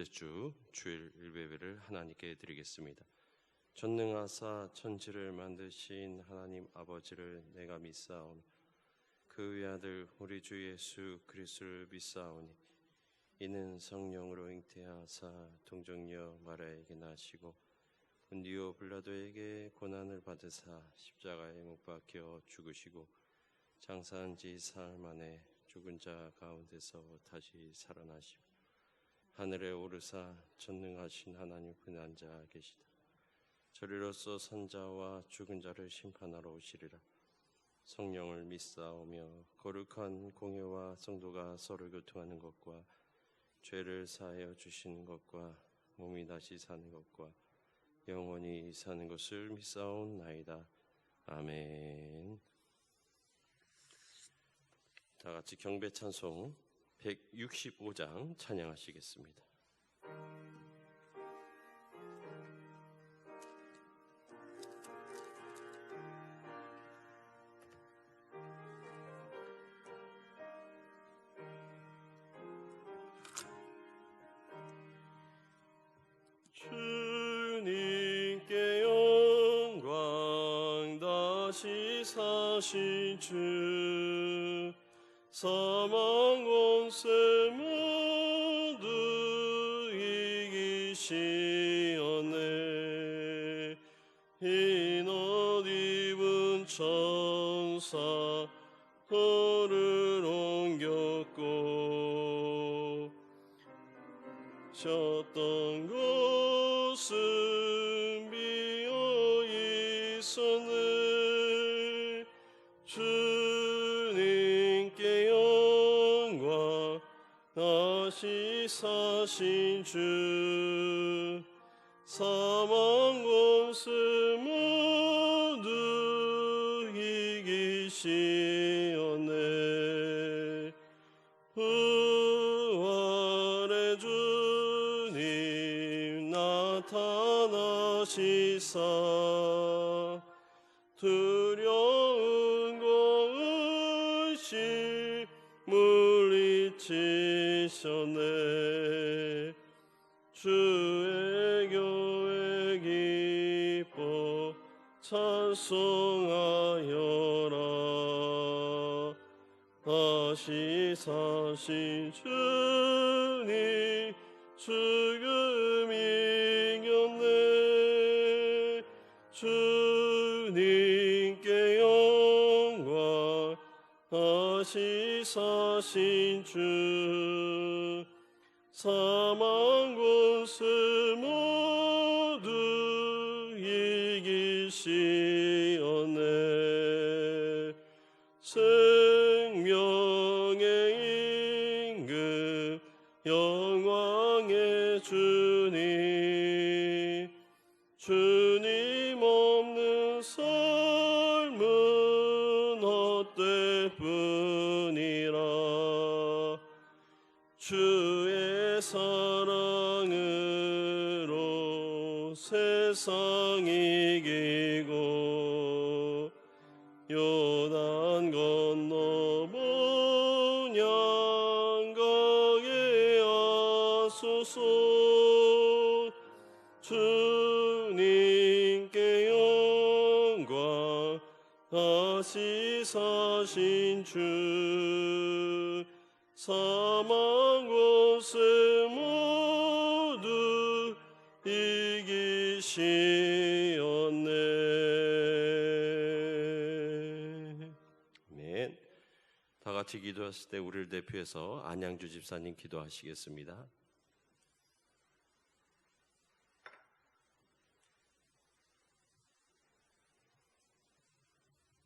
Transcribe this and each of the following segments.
주 주일 일배를 하나님께 드리겠습니다. 전능하사 천지를 만드신 하나님 아버지를 내가 믿사오니 그 외아들 우리 주 예수 그리스도를 믿사오니 이는 성령으로 잉태하사 동정녀 마리아에게 나시고 본디오 빌라도에게 고난을 받으사 십자가에 못 박혀 죽으시고 장사한 지 사흘 만에 죽은 자 가운데서 다시 살아나시고 하늘에 오르사 전능하신 하나님 그 앉아 계시다. 저리로서 산자와 죽은 자를 심판하러 오시리라. 성령을 믿사오며 거룩한 공회와 성도가 서로 교통하는 것과 죄를 사하여 주시는 것과 몸이 다시 사는 것과 영원히 사는 것을 믿사옵나이다. 아멘. 다 같이 경배 찬송 165장 찬양하시겠습니다. 주님께 영광 다시 사신 주 사망 권세 모두 이기시었네. 흰 옷 입은 천사 hor을 옮겼고 셨던 곳은 비어 있었네. 주님께 영광 다시 사신 주 사망 권세 모두 이기시었네. 부활의 주님 나타나시사 두려운 공의심 물리치셨네. 주의 교회 기뻐 찬송하여라. 다시 사신 주님 죽음 이겼네. 주님께 영광 다시 사신 주 사망 권세 모두 이기시었네. 생명의 임금 영광의 주님 주님 없는 삶은 헛되뿐이라. 주의 사랑으로 세상 이기고 요단 건너 본향가에 하소서. 주님께 영광 다시 사신 주 사망 권세 모두 이기시었네. 아멘. 다 같이 기도하실 때 우리를 대표해서 안양주 집사님 기도하시겠습니다.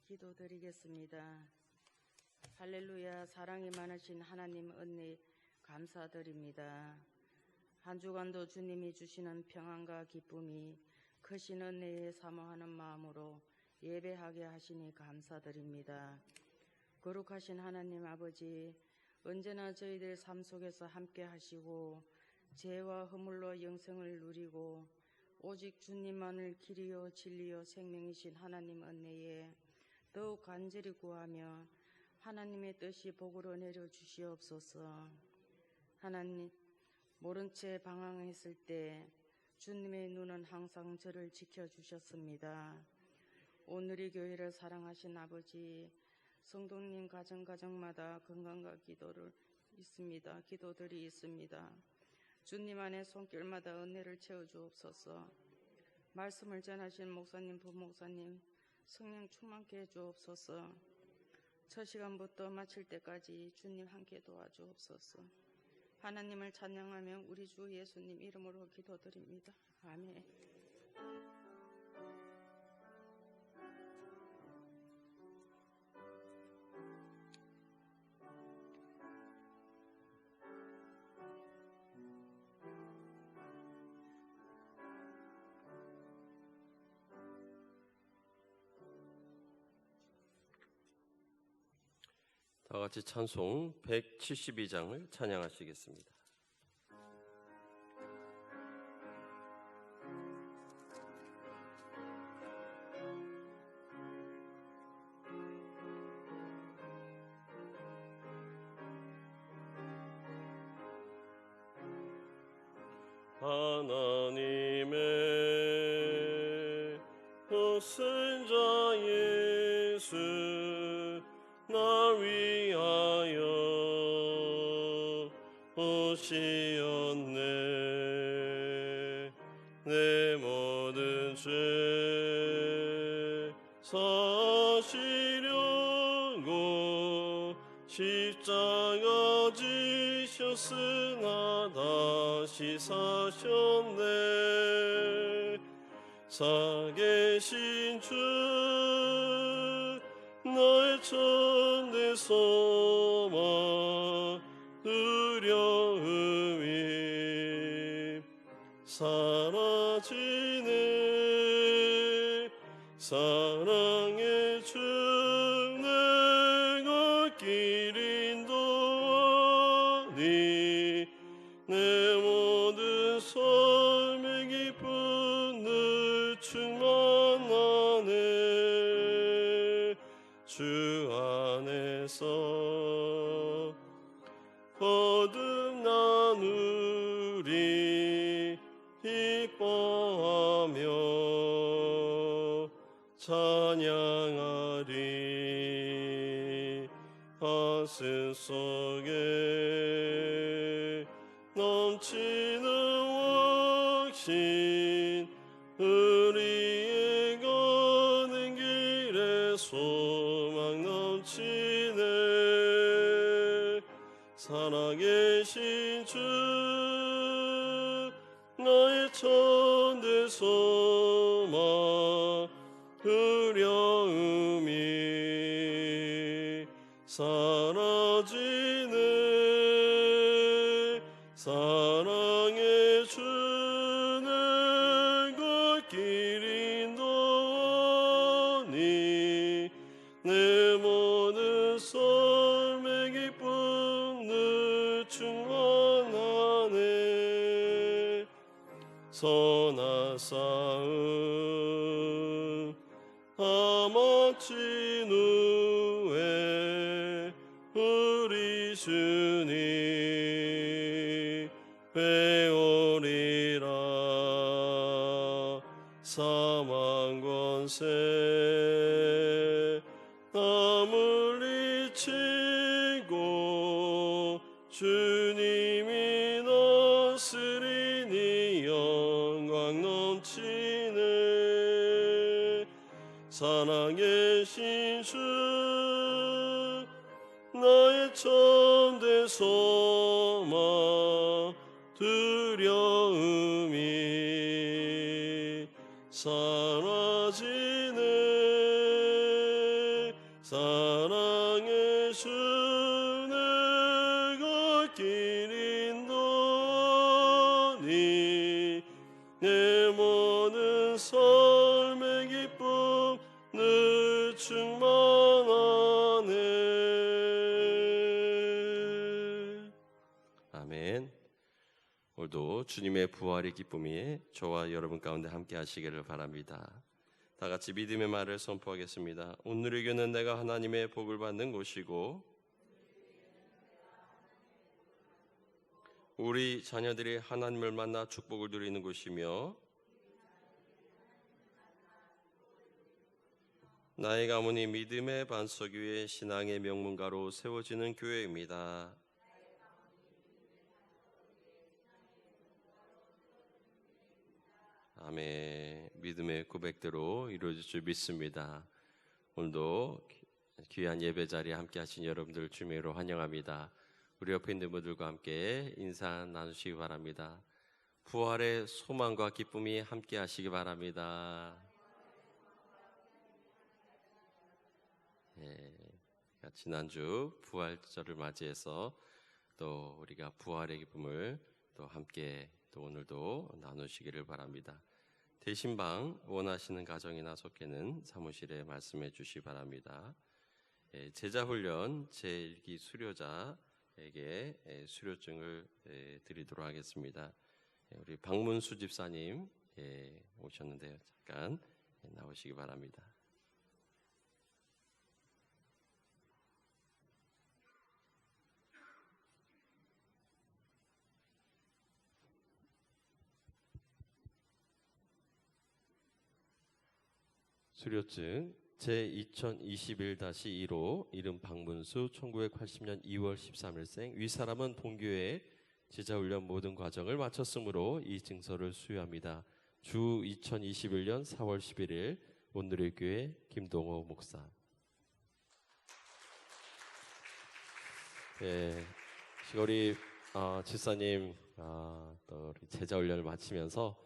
기도드리겠습니다. 할렐루야. 사랑이 많으신 하나님 은혜 감사드립니다. 한 주간도 주님이 주시는 평안과 기쁨이 크신 은혜에 사모하는 마음으로 예배하게 하시니 감사드립니다. 거룩하신 하나님 아버지, 언제나 저희들 삶 속에서 함께 하시고 죄와 허물로 영생을 누리고 오직 주님만을 길이요 진리요 생명이신 하나님 은혜에 더욱 간절히 구하며 하나님의 뜻이 복으로 내려 주시옵소서. 하나님, 모른 채 방황했을 때 주님의 눈은 항상 저를 지켜주셨습니다. 오늘의 교회를 사랑하신 아버지, 성도님 가정가정마다 건강과 기도들이 있습니다. 주님 안에 손길마다 은혜를 채워주옵소서. 말씀을 전하신 목사님, 부목사님 성령 충만케 해주옵소서. 첫 시간부터 마칠 때까지 주님 함께 도와주옵소서. 하나님을 찬양하며 우리 주 예수님 이름으로 기도드립니다. 아멘. 다 같이 찬송 172장을 찬양하시겠습니다. 하나님의 독생자 예수 날 위하여 오시었네. 내 모든 죄 사시려고 십자가 지셨으나 다시 사셨네. 살아계신 주 나의 천대 소망 두려움이 사라지네. 사랑의 주 내가 길 인도하니 내 모든 삶의 기쁨 늘 충만하네. 주 안에서 거듭나누리 기뻐하며 찬양하리. 가슴 속에 넘치는 확신 우리의 가는 길에 소망 넘치네. 살아계신 주 나의 천대 소망 두려움이 사라지네. 사랑의 주 내가 길 인도하니 내 모든 삶의 기쁨 늘 충만하네. 선한 싸움 다 마친 후에 우리 주님 배우리라. 사망 권세 다 물리치고 주님이 다스리니 영광 넘치네. 살아계신 주 나의 천대 소망 두려움이 사라지네. 사랑의 주 내가 길 인도하니 내 모든 삶의 기쁨 늘 충만하네. 아멘. 오늘도 주님의 부활의 기쁨이 저와 여러분 가운데 함께 하시기를 바랍니다. 다 같이 믿음의 말을 선포하겠습니다. 오늘의 교는 내가 하나님의 복을 받는 곳이고 우리 자녀들이 하나님을 만나 축복을 누리는 곳이며 나의 가문이 믿음의 반석 위에 신앙의 명문가로 세워지는 교회입니다. 아멘. 믿음의 고백대로 이루어질 줄 믿습니다. 오늘도 귀한 예배 자리에 함께 하신 여러분들 주님으로 환영합니다. 우리 옆에 있는 분들과 함께 인사 나누시기 바랍니다. 부활의 소망과 기쁨이 함께 하시기 바랍니다. 지난주 부활절을 맞이해서 또 우리가 부활의 기쁨을 또 함께 또 오늘도 나누시기를 바랍니다. 대신방 원하시는 가정이나 속해는 사무실에 말씀해 주시기 바랍니다. 제자훈련 제1기 수료자에게 수료증을 드리도록 하겠습니다. 우리 박문수 집사님 오셨는데요. 잠깐 나오시기 바랍니다. 수료증 제2021-1호 이름 박문수 1980년 2월 13일생 윗사람은 본교회 제자훈련 모든 과정을 마쳤으므로 이 증서를 수여합니다. 주 2021년 4월 11일 온누리교회 김동호 목사. 우리 집사님 또 우리 제자훈련을 마치면서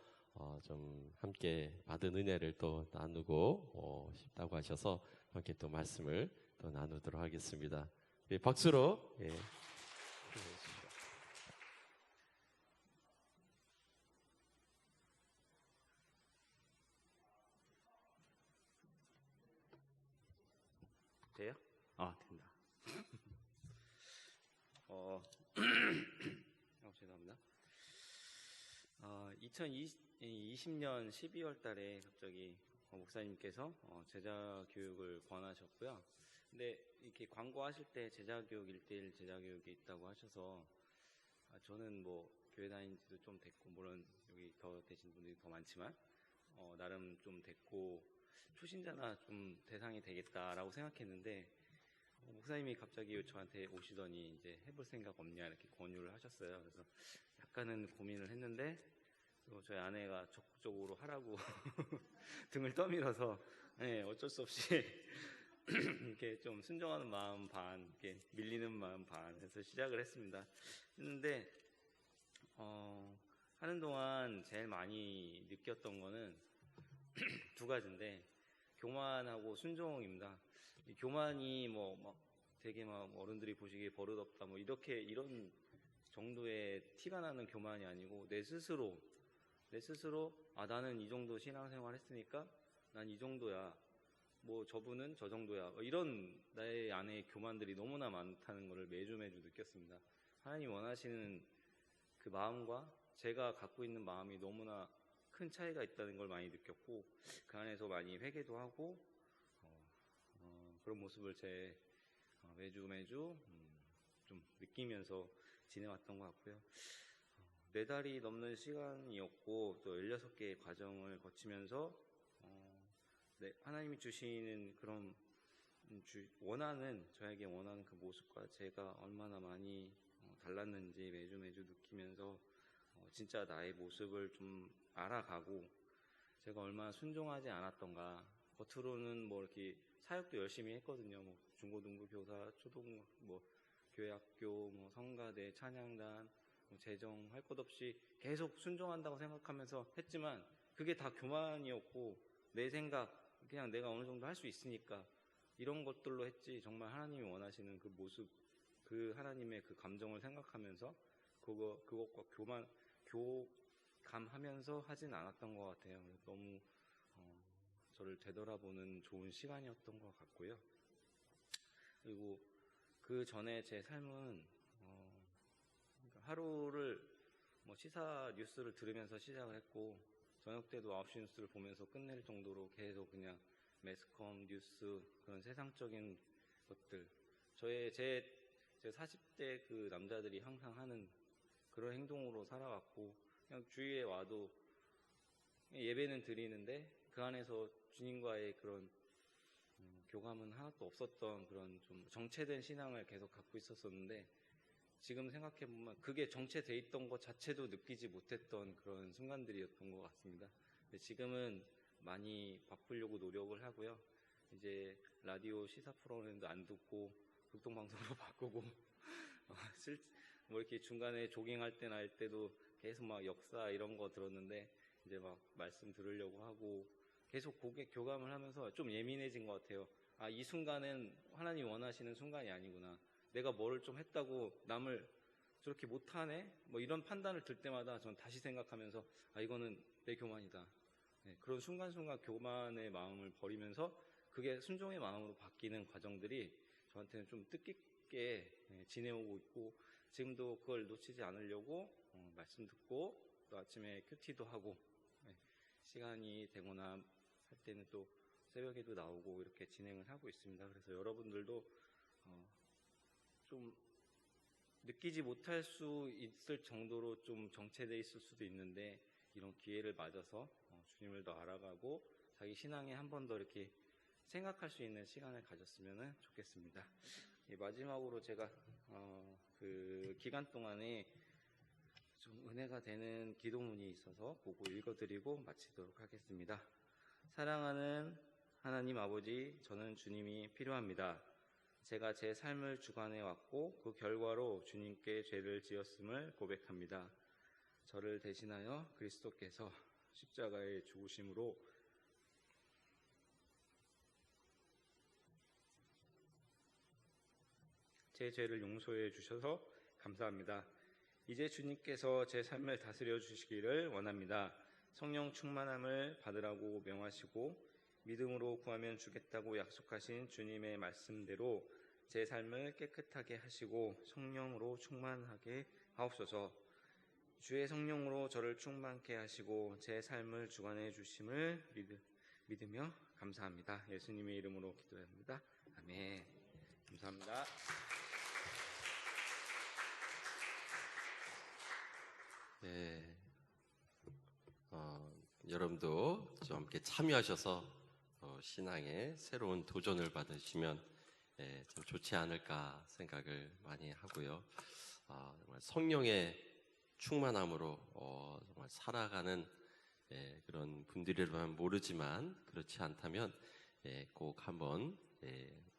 좀 함께 받은 은혜를 또 나누고 싶다고 하셔서 함께 또 말씀을 또 나누도록 하겠습니다. 박수로 돼요? 된다. 죄송합니다. 2020년 12월 달에 갑자기 목사님께서 제자 교육을 권하셨고요. 근데 이렇게 광고하실 때 제자 교육 1:1 제자 교육이 있다고 하셔서 저는 뭐 교회 다닌 지도 좀 됐고 물론 여기 더 계신 분들이 더 많지만 나름 좀 됐고 초신자나 좀 대상이 되겠다라고 생각했는데 목사님이 갑자기 저한테 오시더니 이제 해볼 생각 없냐 이렇게 권유를 하셨어요. 그래서 약간은 고민을 했는데 또 저희 아내가 적극적으로 하라고 등을 떠밀어서 어쩔 수 없이 이렇게 좀 순종하는 마음 반, 이렇게 밀리는 마음 반 해서 시작을 했는데 하는 동안 제일 많이 느꼈던 거는 두 가지인데 교만하고 순종입니다. 이 교만이 막 되게 막 어른들이 보시기에 버릇없다 이런 정도의 티가 나는 교만이 아니고 내 스스로 나는 이 정도 신앙생활 했으니까 난 이 정도야, 저분은 저 정도야, 이런 나의 안에 교만들이 너무나 많다는 것을 매주 느꼈습니다. 하나님 원하시는 그 마음과 제가 갖고 있는 마음이 너무나 큰 차이가 있다는 걸 많이 느꼈고 그 안에서 많이 회개도 하고 그런 모습을 매주 좀 느끼면서 지내왔던 것 같고요. 4달이 넘는 시간이었고 또 16개의 과정을 거치면서 하나님이 주시는 그런 저에게 원하는 그 모습과 제가 얼마나 많이 달랐는지 매주 느끼면서 진짜 나의 모습을 좀 알아가고 제가 얼마나 순종하지 않았던가. 겉으로는 이렇게 사역도 열심히 했거든요. 중고등부 교사, 초등부 교회학교, 성가대, 찬양단, 재정 할 것 없이 계속 순종한다고 생각하면서 했지만 그게 다 교만이었고 내 생각 그냥 내가 어느 정도 할 수 있으니까 이런 것들로 했지 정말 하나님이 원하시는 그 모습 그 하나님의 그 감정을 생각하면서 그것과 교감하면서 하진 않았던 것 같아요. 너무 저를 되돌아보는 좋은 시간이었던 것 같고요. 그리고 그 전에 제 삶은 하루를 시사 뉴스를 들으면서 시작을 했고 저녁 때도 9시 뉴스를 보면서 끝낼 정도로 계속 그냥 매스컴 뉴스 그런 세상적인 것들 제 40대 그 남자들이 항상 하는 그런 행동으로 살아왔고 그냥 주위에 와도 예배는 드리는데 그 안에서 주님과의 그런 교감은 하나도 없었던 그런 좀 정체된 신앙을 계속 갖고 있었었는데 지금 생각해보면 그게 정체돼 있던 것 자체도 느끼지 못했던 그런 순간들이었던 것 같습니다. 근데 지금은 많이 바꾸려고 노력을 하고요. 이제 라디오 시사 프로그램도 안 듣고 극동방송으로 바꾸고 뭐 이렇게 중간에 조깅할 때나 할 때도 계속 막 역사 이런 거 들었는데 이제 막 말씀 들으려고 하고 계속 교감을 하면서 좀 예민해진 것 같아요. 아, 이 순간은 하나님 원하시는 순간이 아니구나. 내가 뭐를 좀 했다고 남을 저렇게 못하네? 뭐 이런 판단을 들 때마다 전 다시 생각하면서 아, 이거는 내 교만이다. 네, 그런 순간순간 교만의 마음을 버리면서 그게 순종의 마음으로 바뀌는 과정들이 저한테는 좀 뜻깊게 지내오고 있고 지금도 그걸 놓치지 않으려고 말씀 듣고 또 아침에 큐티도 하고 시간이 되거나 할 때는 또 새벽에도 나오고 이렇게 진행을 하고 있습니다. 그래서 여러분들도 좀 느끼지 못할 수 있을 정도로 좀 정체되어 있을 수도 있는데 이런 기회를 맞아서 주님을 더 알아가고 자기 신앙에 한 번 더 이렇게 생각할 수 있는 시간을 가졌으면 좋겠습니다. 마지막으로 제가 그 기간 동안에 좀 은혜가 되는 기도문이 있어서 보고 읽어드리고 마치도록 하겠습니다. 사랑하는 하나님 아버지, 저는 주님이 필요합니다. 제가 제 삶을 주관해 왔고 그 결과로 주님께 죄를 지었음을 고백합니다. 저를 대신하여 그리스도께서 십자가의 죽으심으로 제 죄를 용서해 주셔서 감사합니다. 이제 주님께서 제 삶을 다스려 주시기를 원합니다. 성령 충만함을 받으라고 명하시고 믿음으로 구하면 주겠다고 약속하신 주님의 말씀대로 제 삶을 깨끗하게 하시고 성령으로 충만하게 하옵소서. 주의 성령으로 저를 충만케 하시고 제 삶을 주관해 주심을 믿으며 감사합니다. 예수님의 이름으로 기도합니다. 아멘. 감사합니다. 네, 여러분도 좀 함께 참여하셔서 신앙의 새로운 도전을 받으시면 좀 좋지 않을까 생각을 많이 하고요. 정말 성령의 충만함으로 정말 살아가는 그런 분들이라면 모르지만 그렇지 않다면 꼭 한번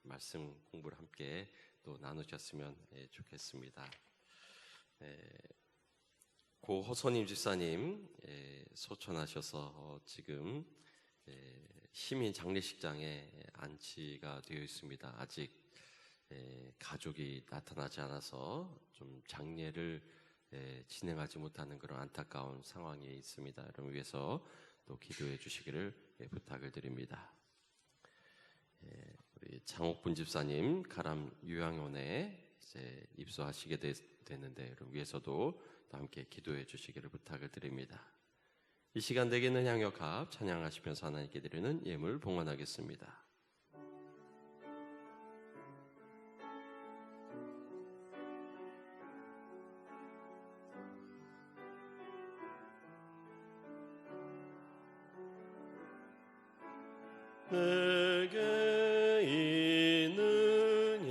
말씀 공부를 함께 또 나누셨으면 좋겠습니다. 고 허선임 집사님 소천하셔서 지금 시민 장례식장에 안치가 되어 있습니다. 아직 가족이 나타나지 않아서 좀 장례를 진행하지 못하는 그런 안타까운 상황에 있습니다. 여러분 위해서 또 기도해 주시기를 부탁을 드립니다. 우리 장옥분 집사님 가람 요양원에 이제 입소하시게 됐는데 여러분 위해서도 또 함께 기도해 주시기를 부탁을 드립니다. 이 시간 내게 있는 향역합 찬양하시면서 하나님께 드리는 예물 봉헌하겠습니다. 내게 있는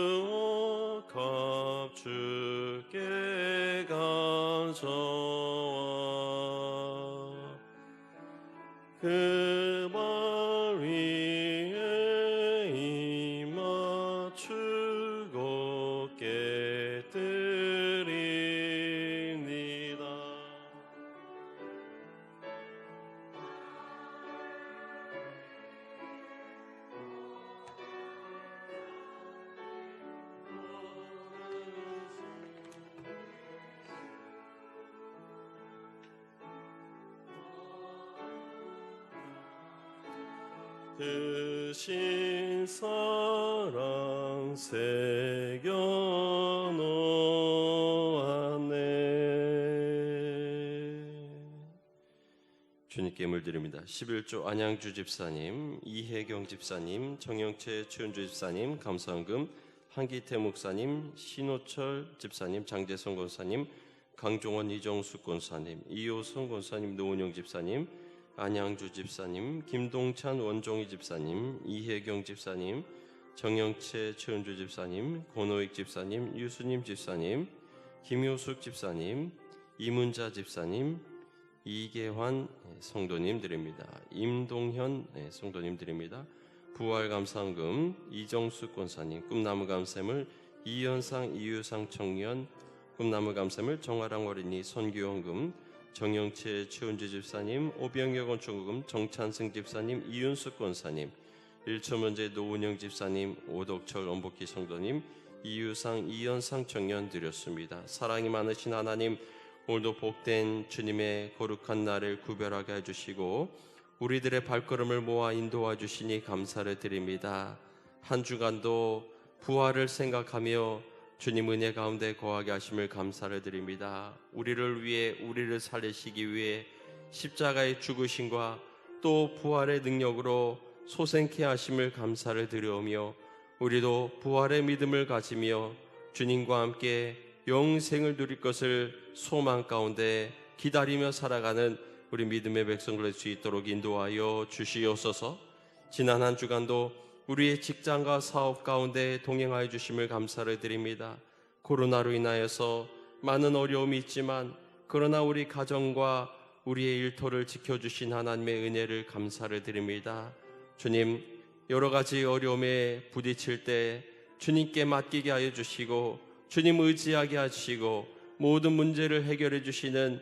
향유옥합 주께 가져와 그 발 위에 임마 주곱게 드립니다. 크신 사랑 새겨 놓았네. 주님께 예물 드립니다. 11조 안양주 집사님, 이혜경 집사님, 정영채 최은주 집사님 감사헌금 한기태 목사님, 신호철 집사님, 장재성 권사님, 강종원 이정숙 권사님, 이호성 권사님, 노은영 집사님, 안양주 집사님, 김동찬 원종희 집사님, 이혜경 집사님, 정영채 최은주 집사님, 권호익 집사님, 유수님 집사님, 김효숙 집사님, 이문자 집사님, 이계환 성도님 드립니다. 임동현 성도님 드립니다. 부활감사헌금 이정숙 권사님, 꿈나무감샘을 이현상 이유상 청년, 꿈나무감샘을 정화랑 어린이 선교헌금 정영채 최은주 집사님, 오병여 건축금 정찬승 집사님, 이윤숙 권사님, 일초면제 노은영 집사님, 오덕철 원복희 성도님, 이유상 이현상 청년 드렸습니다. 사랑이 많으신 하나님, 오늘도 복된 주님의 거룩한 날을 구별하게 해주시고 우리들의 발걸음을 모아 인도해 주시니 감사를 드립니다. 한 주간도 부활을 생각하며 주님 은혜 가운데 거하게 하심을 감사를 드립니다. 우리를 위해 우리를 살리시기 위해 십자가의 죽으심과 또 부활의 능력으로 소생케 하심을 감사를 드리오며 우리도 부활의 믿음을 가지며 주님과 함께 영생을 누릴 것을 소망 가운데 기다리며 살아가는 우리 믿음의 백성들 될 수 있도록 인도하여 주시옵소서. 지난 한 주간도 우리의 직장과 사업 가운데 동행하여 주심을 감사를 드립니다. 코로나로 인하여서 많은 어려움이 있지만 그러나 우리 가정과 우리의 일터를 지켜주신 하나님의 은혜를 감사를 드립니다. 주님, 여러 가지 어려움에 부딪힐 때 주님께 맡기게 하여 주시고 주님 의지하게 하시고 모든 문제를 해결해 주시는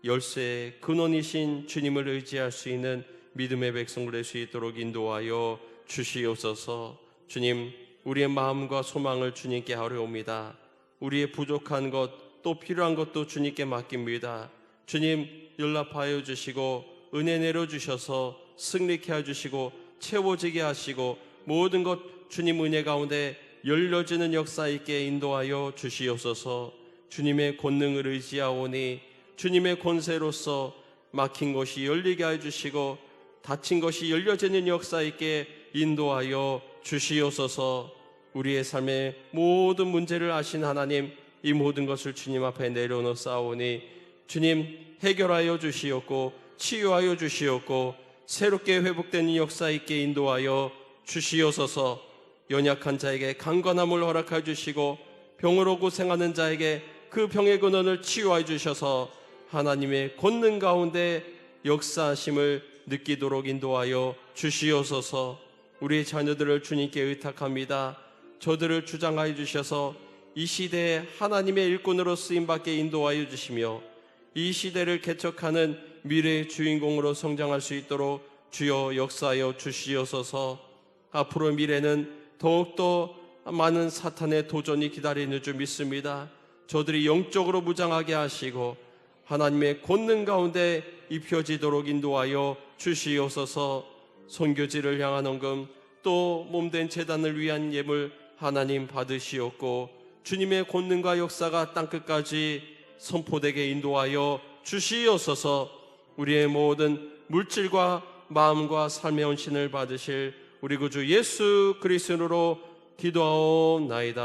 열쇠의 근원이신 주님을 의지할 수 있는 믿음의 백성들 될 수 있도록 인도하여 주시옵소서. 주님, 우리의 마음과 소망을 주님께 하려옵니다. 우리의 부족한 것 또 필요한 것도 주님께 맡깁니다. 주님, 연락하여 주시고 은혜 내려주셔서 승리케 해주시고 채워지게 하시고 모든 것 주님 은혜 가운데 열려지는 역사 있게 인도하여 주시옵소서. 주님의 권능을 의지하오니 주님의 권세로서 막힌 것이 열리게 해주시고 닫힌 것이 열려지는 역사 있게 인도하여 주시옵소서. 우리의 삶의 모든 문제를 아신 하나님, 이 모든 것을 주님 앞에 내려놓사오니 주님 해결하여 주시옵고 치유하여 주시옵고 새롭게 회복되는 역사 있게 인도하여 주시옵소서. 연약한 자에게 강건함을 허락하여 주시고 병으로 고생하는 자에게 그 병의 근원을 치유하여 주셔서 하나님의 권능 가운데 역사하심을 느끼도록 인도하여 주시옵소서. 우리의 자녀들을 주님께 의탁합니다. 저들을 주장하여 주셔서 이 시대에 하나님의 일꾼으로 쓰임받게 인도하여 주시며 이 시대를 개척하는 미래의 주인공으로 성장할 수 있도록 주여 역사하여 주시옵소서. 앞으로 미래는 더욱더 많은 사탄의 도전이 기다리는 줄 믿습니다. 저들이 영적으로 무장하게 하시고 하나님의 권능 가운데 입혀지도록 인도하여 주시옵소서. 선교지를 향한 헌금 또 몸된 제단을 위한 예물 하나님 받으시옵고 주님의 권능과 역사가 땅끝까지 선포되게 인도하여 주시옵소서. 우리의 모든 물질과 마음과 삶의 헌신을 받으실 우리 구주 예수 그리스도로 기도하옵나이다.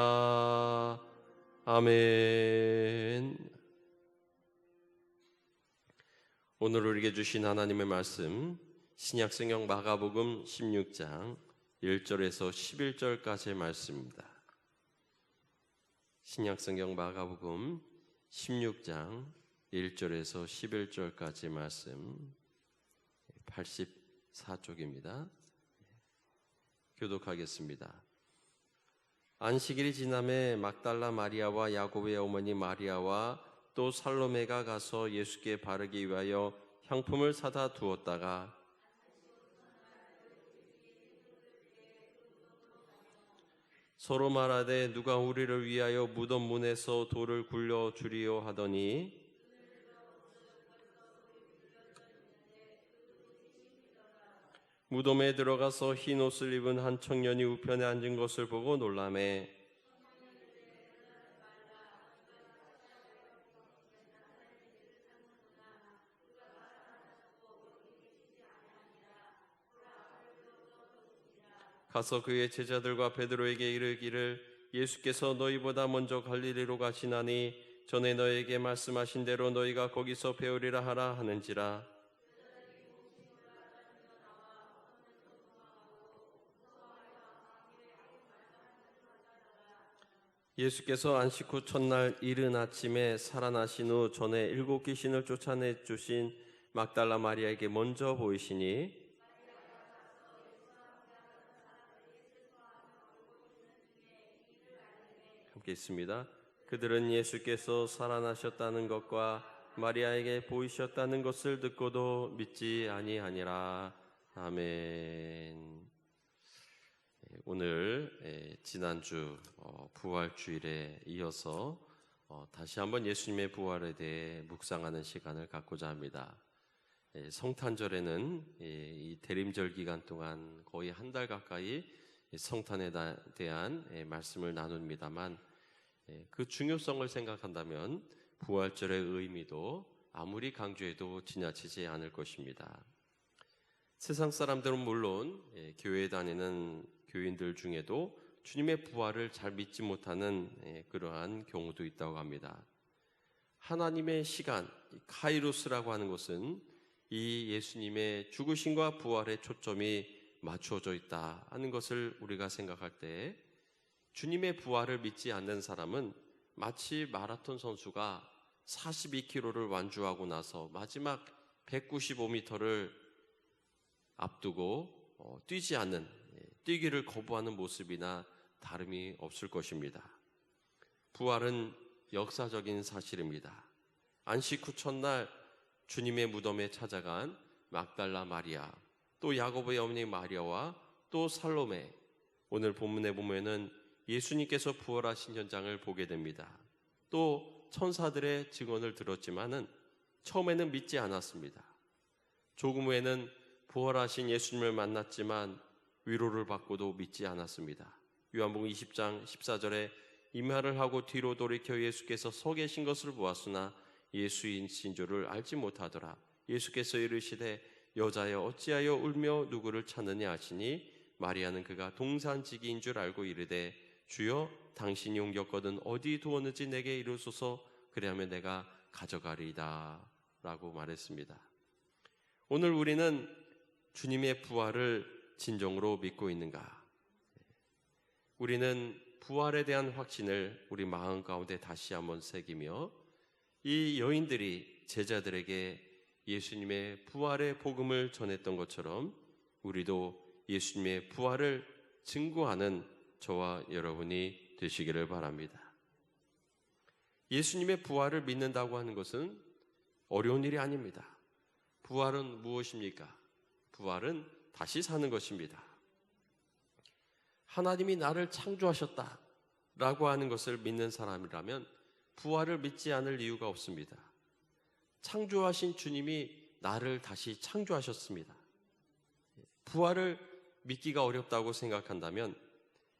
아멘. 오늘 우리에게 주신 하나님의 말씀 신약성경 마가복음 16장 1절에서 11절까지의 말씀입니다. 신약성경 마가복음 16장 1절에서 11절까지 말씀 84쪽입니다. 교독하겠습니다. 안식일이 지남에 막달라 마리아와 야고보의 어머니 마리아와 또 살로메가 가서 예수께 바르기 위하여 향품을 사다 두었다가 서로 말하되 누가 우리를 위하여 무덤 문에서 돌을 굴려 주리요 하더니 무덤에 들어가서 흰 옷을 입은 한 청년이 우편에 앉은 것을 보고 놀라매 가서 그의 제자들과 베드로에게 이르기를 예수께서 너희보다 먼저 갈릴리로 가시나니 전에 너에게 말씀하신 대로 너희가 거기서 배우리라 하라 하는지라. 예수께서 안식 후 첫날 이른 아침에 살아나신 후 전에 7 귀신을 쫓아내 주신 막달라 마리아에게 먼저 보이시니 함께 있습니다. 그들은 예수께서 살아나셨다는 것과 마리아에게 보이셨다는 것을 듣고도 믿지 아니하니라. 아멘. 오늘 지난주 부활주일에 이어서 다시 한번 예수님의 부활에 대해 묵상하는 시간을 갖고자 합니다. 성탄절에는 이 대림절 기간 동안 거의 한 달 가까이 성탄에 대한 말씀을 나눕니다만 그 중요성을 생각한다면 부활절의 의미도 아무리 강조해도 지나치지 않을 것입니다. 세상 사람들은 물론 교회에 다니는 교인들 중에도 주님의 부활을 잘 믿지 못하는 그러한 경우도 있다고 합니다. 하나님의 시간, 카이로스라고 하는 것은 이 예수님의 죽으심과 부활에 초점이 맞추어져 있다 하는 것을 우리가 생각할 때 주님의 부활을 믿지 않는 사람은 마치 마라톤 선수가 42km를 완주하고 나서 마지막 195m를 앞두고 뛰지 않는, 뛰기를 거부하는 모습이나 다름이 없을 것입니다. 부활은 역사적인 사실입니다. 안식 후 첫날 주님의 무덤에 찾아간 막달라 마리아, 또 야고보의 어머니 마리아와 또 살로메, 오늘 본문에 보면은 예수님께서 부활하신 현장을 보게 됩니다. 또 천사들의 증언을 들었지만은 처음에는 믿지 않았습니다. 조금 후에는 부활하신 예수님을 만났지만 위로를 받고도 믿지 않았습니다. 요한복음 20장 14절에 이 말을 하고 뒤로 돌이켜 예수께서 서 계신 것을 보았으나 예수이신 줄을 알지 못하더라. 예수께서 이르시되 여자여 어찌하여 울며 누구를 찾느냐 하시니 마리아는 그가 동산지기인 줄 알고 이르되 주여 당신이 옮겼거든 어디 두었는지 내게 이르소서 그리하면 내가 가져가리이다 라고 말했습니다. 오늘 우리는 주님의 부활을 진정으로 믿고 있는가? 우리는 부활에 대한 확신을 우리 마음 가운데 다시 한번 새기며 이 여인들이 제자들에게 예수님의 부활의 복음을 전했던 것처럼 우리도 예수님의 부활을 증거하는 저와 여러분이 되시기를 바랍니다. 예수님의 부활을 믿는다고 하는 것은 어려운 일이 아닙니다. 부활은 무엇입니까? 부활은 다시 사는 것입니다. 하나님이 나를 창조하셨다라고 하는 것을 믿는 사람이라면 부활을 믿지 않을 이유가 없습니다. 창조하신 주님이 나를 다시 창조하셨습니다. 부활을 믿기가 어렵다고 생각한다면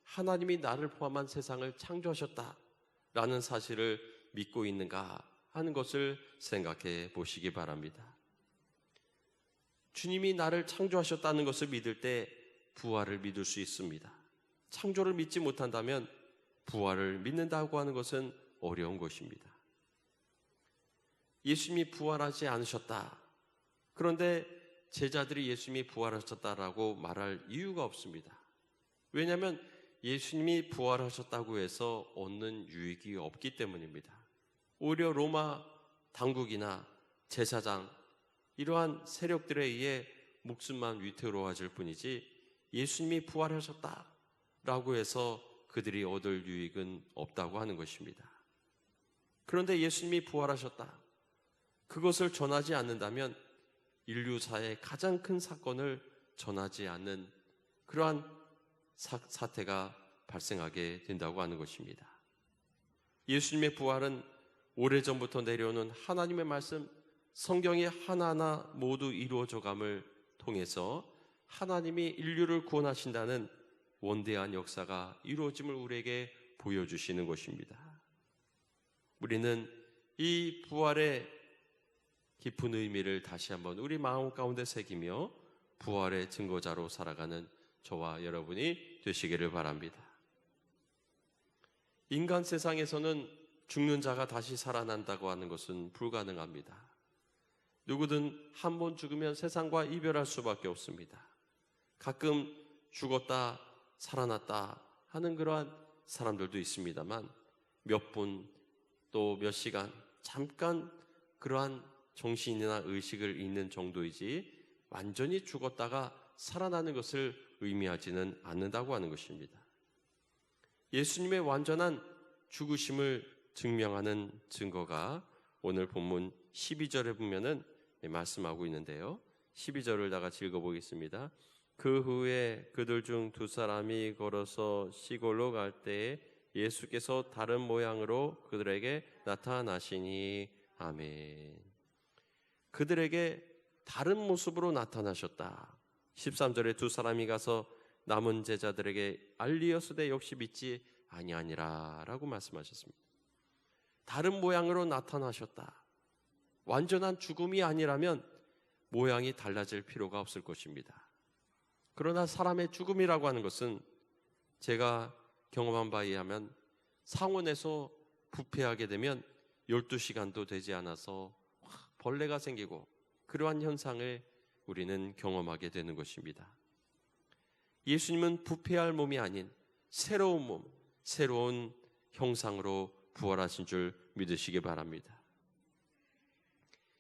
하나님이 나를 포함한 세상을 창조하셨다라는 사실을 믿고 있는가 하는 것을 생각해 보시기 바랍니다. 주님이 나를 창조하셨다는 것을 믿을 때 부활을 믿을 수 있습니다. 창조를 믿지 못한다면 부활을 믿는다고 하는 것은 어려운 것입니다. 예수님이 부활하지 않으셨다. 그런데 제자들이 예수님이 부활하셨다라고 말할 이유가 없습니다. 왜냐하면 예수님이 부활하셨다고 해서 얻는 유익이 없기 때문입니다. 오히려 로마 당국이나 제사장 이러한 세력들에 의해 목숨만 위태로워질 뿐이지 예수님이 부활하셨다라고 해서 그들이 얻을 유익은 없다고 하는 것입니다. 그런데 예수님이 부활하셨다. 그것을 전하지 않는다면 인류사의 가장 큰 사건을 전하지 않는 그러한 사태가 발생하게 된다고 하는 것입니다. 예수님의 부활은 오래전부터 내려오는 하나님의 말씀, 성경의 하나하나 모두 이루어져감을 통해서 하나님이 인류를 구원하신다는 원대한 역사가 이루어짐을 우리에게 보여주시는 것입니다. 우리는 이 부활의 깊은 의미를 다시 한번 우리 마음 가운데 새기며 부활의 증거자로 살아가는 저와 여러분이 되시기를 바랍니다. 인간 세상에서는 죽는 자가 다시 살아난다고 하는 것은 불가능합니다. 누구든 한 번 죽으면 세상과 이별할 수밖에 없습니다. 가끔 죽었다 살아났다 하는 그러한 사람들도 있습니다만 몇 분 또 몇 시간 잠깐 그러한 정신이나 의식을 잃는 정도이지 완전히 죽었다가 살아나는 것을 의미하지는 않는다고 하는 것입니다. 예수님의 완전한 죽으심을 증명하는 증거가 오늘 본문 12절에 보면은 말씀하고 있는데요. 12절을 다 같이 읽어보겠습니다. 그 후에 그들 중 두 사람이 걸어서 시골로 갈 때에 예수께서 다른 모양으로 그들에게 나타나시니 아멘. 그들에게 다른 모습으로 나타나셨다. 13절에 두 사람이 가서 남은 제자들에게 알리었으되 역시 믿지 아니하니라 라고 말씀하셨습니다. 다른 모양으로 나타나셨다. 완전한 죽음이 아니라면 모양이 달라질 필요가 없을 것입니다. 그러나 사람의 죽음이라고 하는 것은 제가 경험한 바에 의하면 상온에서 부패하게 되면 12시간도 되지 않아서 벌레가 생기고 그러한 현상을 우리는 경험하게 되는 것입니다. 예수님은 부패할 몸이 아닌 새로운 몸, 새로운 형상으로 부활하신 줄 믿으시기 바랍니다.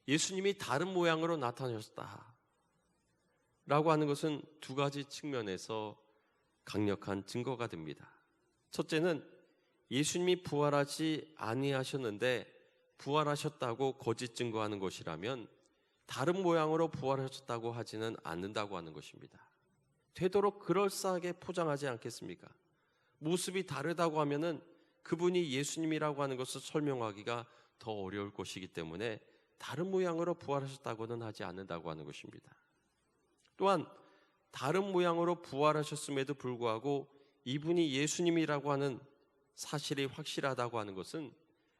예수님이 다른 모양으로 나타나셨다 라고 하는 것은 두 가지 측면에서 강력한 증거가 됩니다. 첫째는 예수님이 부활하지 아니하셨는데 부활하셨다고 거짓 증거하는 것이라면 다른 모양으로 부활하셨다고 하지는 않는다고 하는 것입니다. 되도록 그럴싸하게 포장하지 않겠습니까? 모습이 다르다고 하면은 그분이 예수님이라고 하는 것을 설명하기가 더 어려울 것이기 때문에 다른 모양으로 부활하셨다고는 하지 않는다고 하는 것입니다. 또한 다른 모양으로 부활하셨음에도 불구하고 이분이 예수님이라고 하는 사실이 확실하다고 하는 것은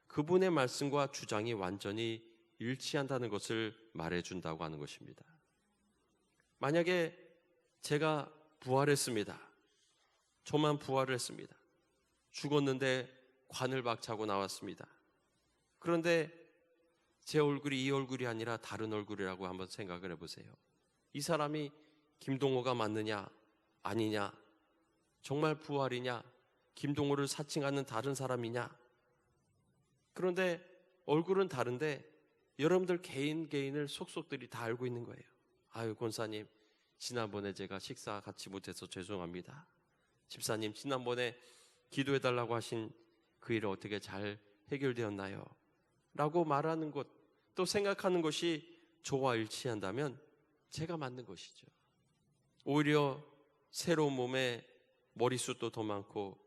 그분의 말씀과 주장이 완전히 일치한다는 것을 말해준다고 하는 것입니다. 만약에 제가 부활했습니다. 저만 부활을 했습니다. 죽었는데 관을 박차고 나왔습니다. 그런데 제 얼굴이 이 얼굴이 아니라 다른 얼굴이라고 한번 생각을 해보세요. 이 사람이 김동호가 맞느냐 아니냐, 정말 부활이냐, 김동호를 사칭하는 다른 사람이냐. 그런데 얼굴은 다른데 여러분들 개인을 속속들이 다 알고 있는 거예요. 아유, 권사님 지난번에 제가 식사 같이 못해서 죄송합니다. 집사님 지난번에 기도해달라고 하신 그 일 어떻게 잘 해결되었나요? 라고 말하는 것, 또 생각하는 것이 저와 일치한다면 제가 맞는 것이죠. 오히려 새로운 몸에 머리숱도 더 많고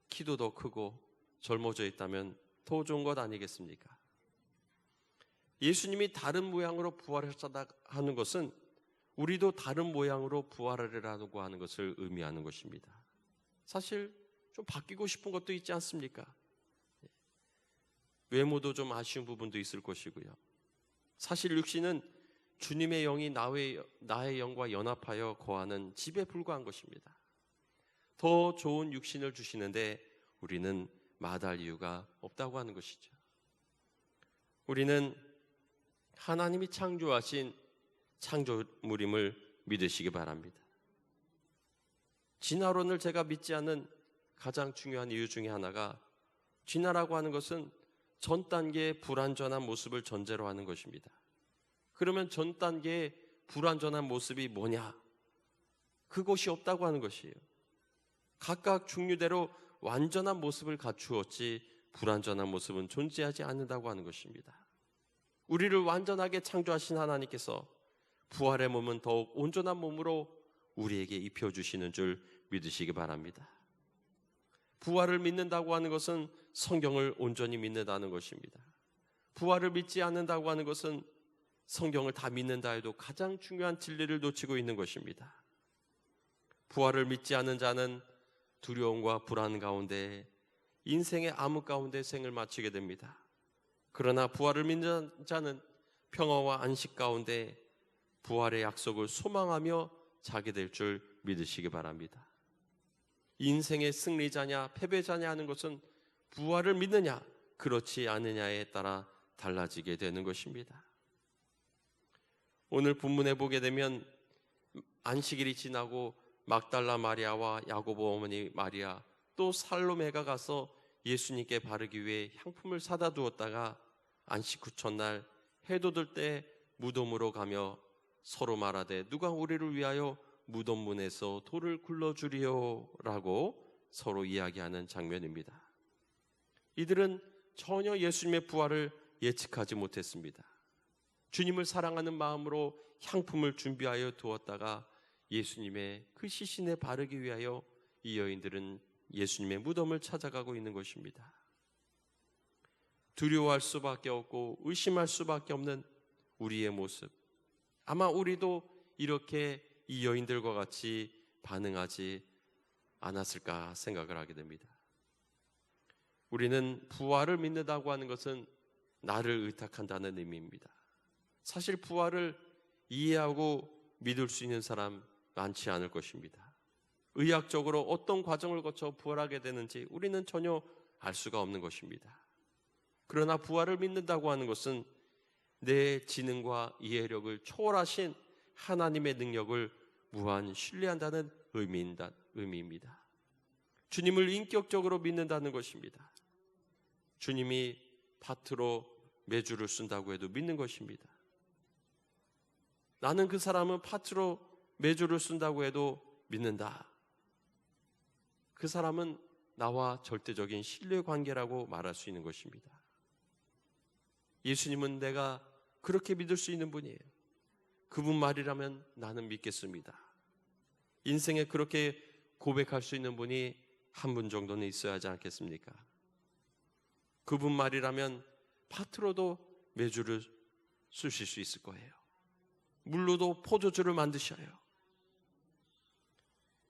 키도 더 크고 젊어져 있다면 더 좋은 것 아니겠습니까? 예수님이 다른 모양으로 부활하셨다 하는 것은 우리도 다른 모양으로 부활하리라고 하는 것을 의미하는 것입니다. 사실 좀 바뀌고 싶은 것도 있지 않습니까? 외모도 좀 아쉬운 부분도 있을 것이고요. 사실 육신은 주님의 영이 나의 영과 연합하여 거하는 집에 불과한 것입니다. 더 좋은 육신을 주시는데 우리는 마다할 이유가 없다고 하는 것이죠. 우리는 하나님이 창조하신 창조물임을 믿으시기 바랍니다. 진화론을 제가 믿지 않는 가장 중요한 이유 중에 하나가, 진화라고 하는 것은 전 단계의 불완전한 모습을 전제로 하는 것입니다. 그러면 전 단계의 불완전한 모습이 뭐냐? 그것이 없다고 하는 것이에요. 각각 종류대로 완전한 모습을 갖추었지 불완전한 모습은 존재하지 않는다고 하는 것입니다. 우리를 완전하게 창조하신 하나님께서 부활의 몸은 더욱 온전한 몸으로 우리에게 입혀주시는 줄 믿으시기 바랍니다. 부활을 믿는다고 하는 것은 성경을 온전히 믿는다는 것입니다. 부활을 믿지 않는다고 하는 것은 성경을 다 믿는다 해도 가장 중요한 진리를 놓치고 있는 것입니다. 부활을 믿지 않는 자는 두려움과 불안 가운데, 인생의 암흑 가운데 생을 마치게 됩니다. 그러나 부활을 믿는 자는 평화와 안식 가운데 부활의 약속을 소망하며 자게 될 줄 믿으시기 바랍니다. 인생의 승리자냐 패배자냐 하는 것은 부활을 믿느냐 그렇지 않느냐에 따라 달라지게 되는 것입니다. 오늘 본문에 보게 되면 안식일이 지나고 막달라 마리아와 야고보 어머니 마리아 또 살로메가 가서 예수님께 바르기 위해 향품을 사다 두었다가 안식 후 첫날 해도 들 때 무덤으로 가며 서로 말하되 누가 우리를 위하여 무덤 문에서 돌을 굴러주리요 라고 서로 이야기하는 장면입니다. 이들은 전혀 예수님의 부활을 예측하지 못했습니다. 주님을 사랑하는 마음으로 향품을 준비하여 두었다가 예수님의 그 시신에 바르기 위하여 이 여인들은 예수님의 무덤을 찾아가고 있는 것입니다. 두려워할 수밖에 없고 의심할 수밖에 없는 우리의 모습, 아마 우리도 이렇게 이 여인들과 같이 반응하지 않았을까 생각을 하게 됩니다. 우리는 부활을 믿는다고 하는 것은 나를 의탁한다는 의미입니다. 사실 부활을 이해하고 믿을 수 있는 사람 많지 않을 것입니다. 의학적으로 어떤 과정을 거쳐 부활하게 되는지 우리는 전혀 알 수가 없는 것입니다. 그러나 부활을 믿는다고 하는 것은 내 지능과 이해력을 초월하신 하나님의 능력을 무한 신뢰한다는 의미입니다. 주님을 인격적으로 믿는다는 것입니다. 주님이 밭으로 메주를 쓴다고 해도 믿는 것입니다. 나는 그 사람은 밭으로 메주를 쓴다고 해도 믿는다. 그 사람은 나와 절대적인 신뢰 관계라고 말할 수 있는 것입니다. 예수님은 내가 그렇게 믿을 수 있는 분이에요. 그분 말이라면 나는 믿겠습니다. 인생에 그렇게 고백할 수 있는 분이 한 분 정도는 있어야 하지 않겠습니까? 그분 말이라면 밭으로도 메주를 쑤실 수 있을 거예요. 물로도 포도주를 만드셔요.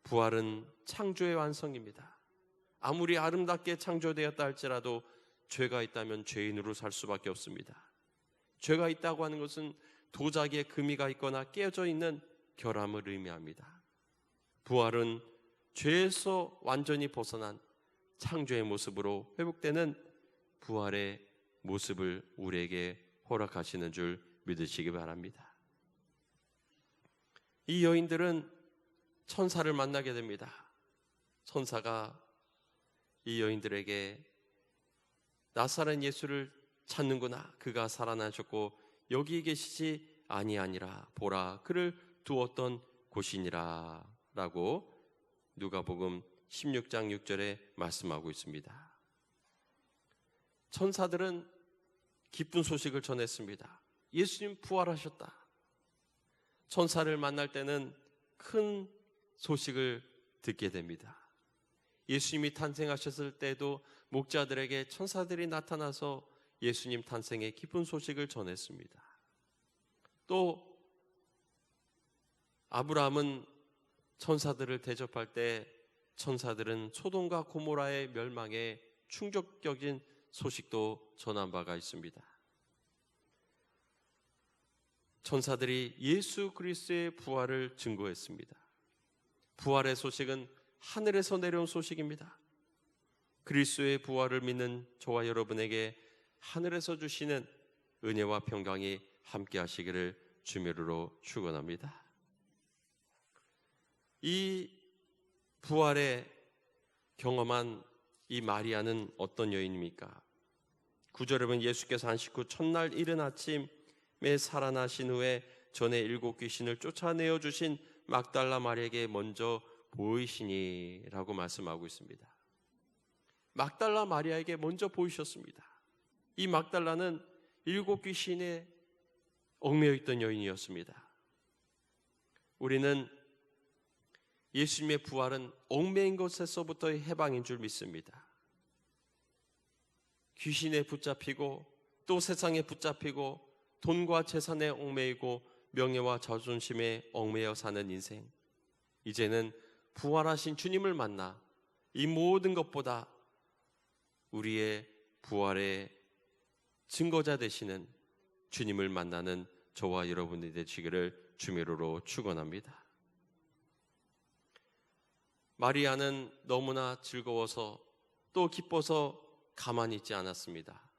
부활은 창조의 완성입니다. 아무리 아름답게 창조되었다 할지라도 죄가 있다면 죄인으로 살 수밖에 없습니다. 죄가 있다고 하는 것은 도자기에 금이가 있거나 깨어져 있는 결함을 의미합니다. 부활은 죄에서 완전히 벗어난 창조의 모습으로 회복되는 부활의 모습을 우리에게 허락하시는 줄 믿으시기 바랍니다. 이 여인들은 천사를 만나게 됩니다. 천사가 이 여인들에게 나사렛 예수를 찾는구나. 그가 살아나셨고 여기 계시지 아니하니라. 보라 그를 두었던 곳이니라 라고 누가복음 16장 6절에 말씀하고 있습니다. 천사들은 기쁜 소식을 전했습니다. 예수님 부활하셨다. 천사를 만날 때는 큰 소식을 듣게 됩니다. 예수님이 탄생하셨을 때도 목자들에게 천사들이 나타나서 예수님 탄생의 기쁜 소식을 전했습니다. 또 아브라함은 천사들을 대접할 때 천사들은 소돔과 고모라의 멸망에 충격적인 소식도 전한 바가 있습니다. 천사들이 예수 그리스도의 부활을 증거했습니다. 부활의 소식은 하늘에서 내려온 소식입니다. 그리스도의 부활을 믿는 저와 여러분에게 하늘에서 주시는 은혜와 평강이 함께 하시기를 주미로로 축원합니다. 이 부활에 경험한 이 마리아는 어떤 여인입니까? 9절에 보면 예수께서 안식 후 첫날 이른 아침에 살아나신 후에 전에 7 귀신을 쫓아내어 주신 막달라 마리아에게 먼저 보이시니 라고 말씀하고 있습니다. 막달라 마리아에게 먼저 보이셨습니다. 이 막달라는 7 귀신에 얽매여 있던 여인이었습니다. 우리는 예수님의 부활은 얽매인 것에서부터의 해방인 줄 믿습니다. 귀신에 붙잡히고 또 세상에 붙잡히고 돈과 재산에 얽매이고 명예와 자존심에 얽매여 사는 인생, 이제는 부활하신 주님을 만나 이 모든 것보다 우리의 부활의 증거자 되시는 주님을 만나는 저와 여러분이 되시기를 주미로로 축원합니다. 마리아는 너무나 즐거워서 또 기뻐서 가만히 있지 않았습니다.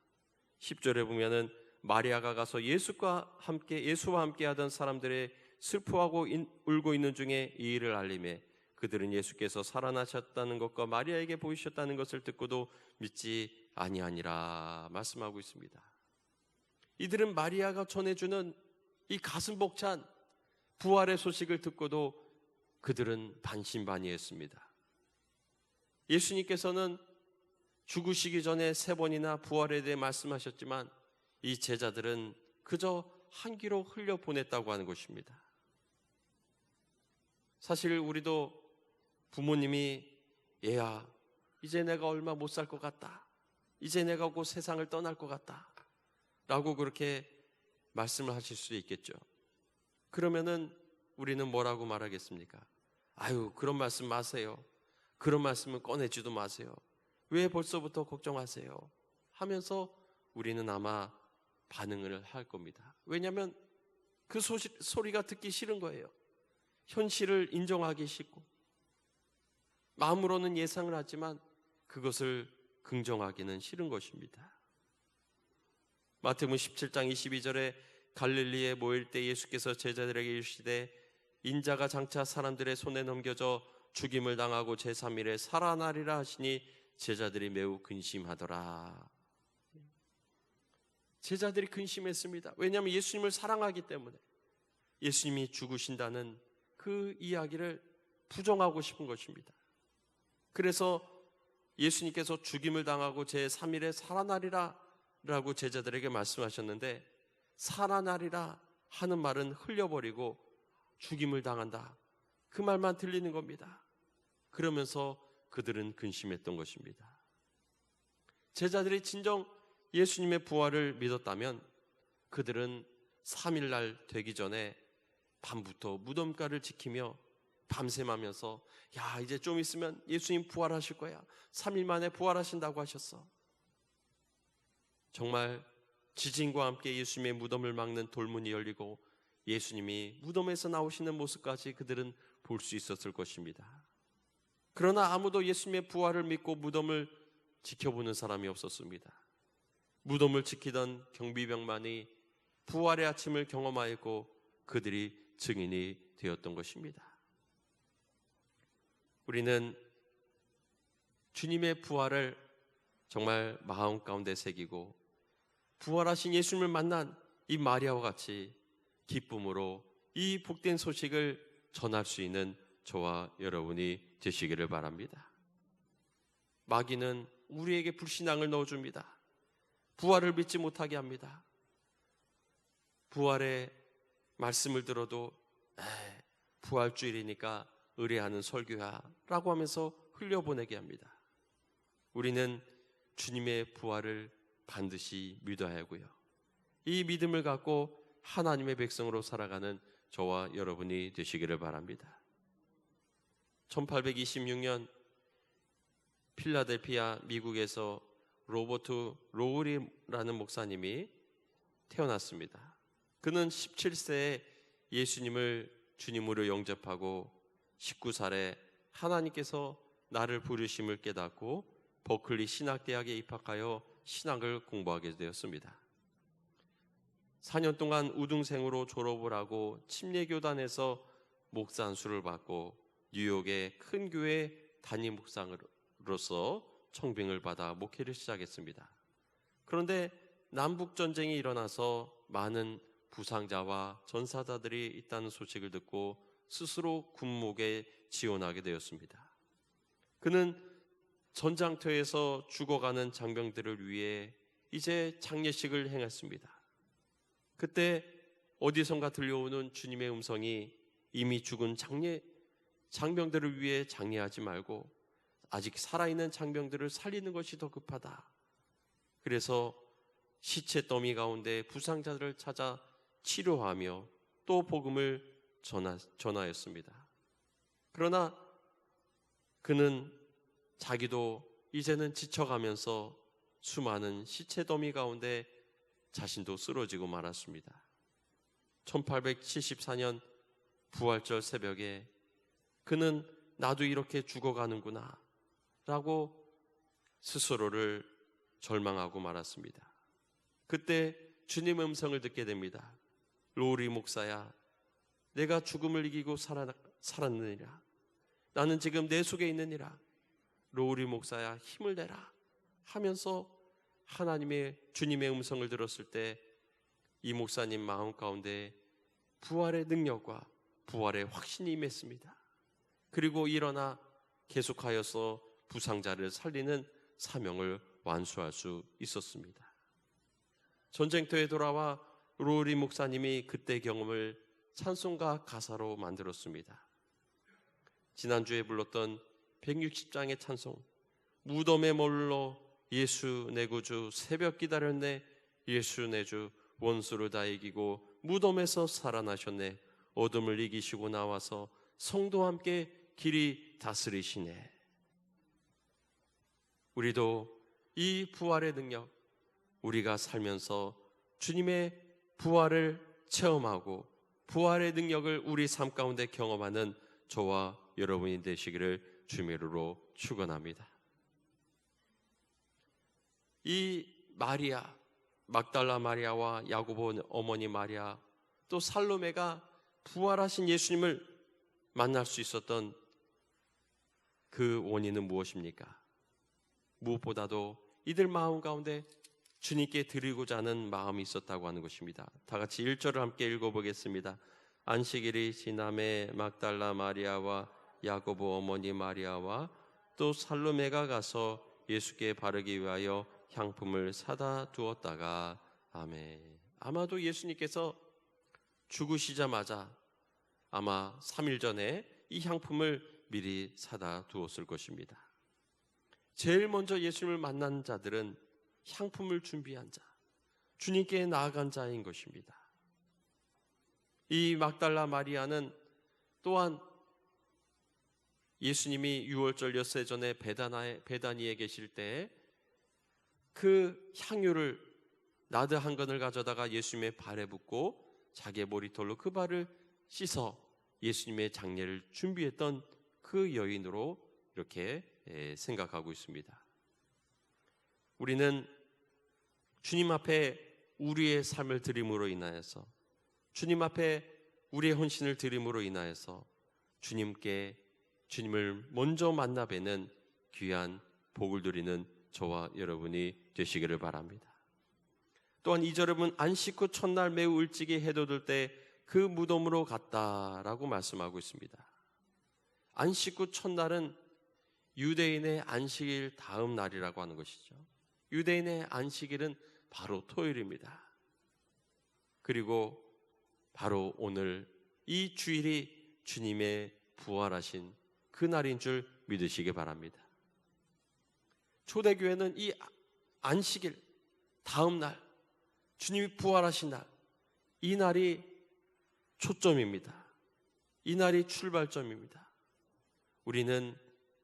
10절에 보면은 마리아가 가서 예수와 함께 하던 사람들의 슬퍼하고 울고 있는 중에 이 일을 알림해 그들은 예수께서 살아나셨다는 것과 마리아에게 보이셨다는 것을 듣고도 믿지 아니하니라 말씀하고 있습니다. 이들은 마리아가 전해주는 이 가슴 벅찬 부활의 소식을 듣고도 그들은 반신반의했습니다. 예수님께서는 죽으시기 전에 3번이나 부활에 대해 말씀하셨지만 이 제자들은 그저 한 귀로 흘려보냈다고 하는 것입니다. 사실 우리도 부모님이 얘야 이제 내가 얼마 못 살 것 같다, 이제 내가 곧 세상을 떠날 것 같다 라고 그렇게 말씀을 하실 수 있겠죠. 그러면은 우리는 뭐라고 말하겠습니까? 아유 그런 말씀 마세요, 그런 말씀은 꺼내지도 마세요, 왜 벌써부터 걱정하세요 하면서 우리는 아마 반응을 할 겁니다. 왜냐하면 그 소리가 듣기 싫은 거예요. 현실을 인정하기 싫고 마음으로는 예상을 하지만 그것을 긍정하기는 싫은 것입니다. 마태복음 17장 22절에 갈릴리에 모일 때 예수께서 제자들에게 이르시되 인자가 장차 사람들의 손에 넘겨져 죽임을 당하고 제3일에 살아나리라 하시니 제자들이 매우 근심하더라. 제자들이 근심했습니다. 왜냐하면 예수님을 사랑하기 때문에 예수님이 죽으신다는 그 이야기를 부정하고 싶은 것입니다. 그래서 예수님께서 죽임을 당하고 제3일에 살아나리라 라고 제자들에게 말씀하셨는데 살아나리라 하는 말은 흘려버리고 죽임을 당한다 그 말만 들리는 겁니다. 그러면서 그들은 근심했던 것입니다. 제자들이 진정 예수님의 부활을 믿었다면 그들은 3일날 되기 전에 밤부터 무덤가를 지키며 밤샘하면서 야 이제 좀 있으면 예수님 부활하실 거야, 3일 만에 부활하신다고 하셨어. 정말 지진과 함께 예수님의 무덤을 막는 돌문이 열리고 예수님이 무덤에서 나오시는 모습까지 그들은 볼 수 있었을 것입니다. 그러나 아무도 예수님의 부활을 믿고 무덤을 지켜보는 사람이 없었습니다. 무덤을 지키던 경비병만이 부활의 아침을 경험하였고 그들이 증인이 되었던 것입니다. 우리는 주님의 부활을 정말 마음 가운데 새기고 부활하신 예수님을 만난 이 마리아와 같이 기쁨으로 이 복된 소식을 전할 수 있는 저와 여러분이 되시기를 바랍니다. 마귀는 우리에게 불신앙을 넣어줍니다. 부활을 믿지 못하게 합니다. 부활의 말씀을 들어도 부활주일이니까 의뢰하는 설교야 라고 하면서 흘려보내게 합니다. 우리는 주님의 부활을 반드시 믿어야 하고요, 이 믿음을 갖고 하나님의 백성으로 살아가는 저와 여러분이 되시기를 바랍니다. 1826년 필라델피아 미국에서 로버트 로우리라는 목사님이 태어났습니다. 그는 17세에 예수님을 주님으로 영접하고 19살에 하나님께서 나를 부르심을 깨닫고 버클리 신학대학에 입학하여 신학을 공부하게 되었습니다. 4년 동안 우등생으로 졸업을 하고 침례교단에서 목사 안수를 받고 뉴욕의 큰 교회 담임 목사로서 청빙을 받아 목회를 시작했습니다. 그런데 남북전쟁이 일어나서 많은 부상자와 전사자들이 있다는 소식을 듣고 스스로 군목에 지원하게 되었습니다. 그는 전장터에서 죽어가는 장병들을 위해 이제 장례식을 행했습니다. 그때 어디선가 들려오는 주님의 음성이 이미 죽은 장병들을 위해 장례하지 말고 아직 살아있는 장병들을 살리는 것이 더 급하다. 그래서 시체 더미 가운데 부상자들을 찾아 치료하며 또 복음을 전하였습니다. 그러나 그는 자기도 이제는 지쳐가면서 수많은 시체 더미 가운데 자신도 쓰러지고 말았습니다. 1874년 부활절 새벽에 그는 나도 이렇게 죽어가는구나 라고 스스로를 절망하고 말았습니다. 그때 주님의 음성을 듣게 됩니다. 로리 목사야, 내가 죽음을 이기고 살았느니라. 나는 지금 내 속에 있느니라. 로리 목사야, 힘을 내라 하면서 주님의 음성을 들었을 때 이 목사님 마음 가운데 부활의 능력과 부활의 확신이 임했습니다. 그리고 일어나 계속하여서 부상자를 살리는 사명을 완수할 수 있었습니다. 전쟁터에 돌아와 로리 목사님이 그때 경험을 찬송가 가사로 만들었습니다. 지난주에 불렀던 160장의 찬송, 무덤에 머물러 예수 내 구주, 새벽 기다렸네 예수 내 주, 원수를 다 이기고 무덤에서 살아나셨네, 어둠을 이기시고 나와서 성도와 함께 길이 다스리시네. 우리도 이 부활의 능력, 우리가 살면서 주님의 부활을 체험하고 부활의 능력을 우리 삶 가운데 경험하는 저와 여러분이 되시기를 주님으로 축원합니다. 이 마리아, 막달라 마리아와 야고보 어머니 마리아, 또 살로메가 부활하신 예수님을 만날 수 있었던 그 원인은 무엇입니까? 무엇보다도 이들 마음 가운데 주님께 드리고자 하는 마음이 있었다고 하는 것입니다. 다 같이 1절을 함께 읽어보겠습니다. 안식일이 지남에 막달라 마리아와 야고보 어머니 마리아와 또 살로메가 가서 예수께 바르기 위하여 향품을 사다 두었다가. 아멘. 아마도 예수님께서 죽으시자마자 아마 3일 전에 이 향품을 미리 사다 두었을 것입니다. 제일 먼저 예수님을 만난 자들은 향품을 준비한 자, 주님께 나아간 자인 것입니다. 이 막달라 마리아는 또한 예수님이 유월절 엿새 전에 베다니에 계실 때 그 향유를 나드 한 건을 가져다가 예수님의 발에 붓고 자기의 머리털로 그 발을 씻어 예수님의 장례를 준비했던 그 여인으로 이렇게 생각하고 있습니다. 우리는 주님 앞에 우리의 삶을 드림으로 인하여서, 주님 앞에 우리의 헌신을 드림으로 인하여서 주님을 먼저 만나 뵈는 귀한 복을 누리는 저와 여러분이 되시기를 바랍니다. 또한 2절에 보면 안식 후 첫날 매우 일찍이 해도 들 때 그 무덤으로 갔다라고 말씀하고 있습니다. 안식 후 첫날은 유대인의 안식일 다음 날이라고 하는 것이죠. 유대인의 안식일은 바로 토요일입니다. 그리고 바로 오늘 이 주일이 주님의 부활하신 그 날인 줄 믿으시기 바랍니다. 초대교회는 이 안식일 다음 날, 주님이 부활하신 날, 이 날이 초점입니다. 이 날이 출발점입니다. 우리는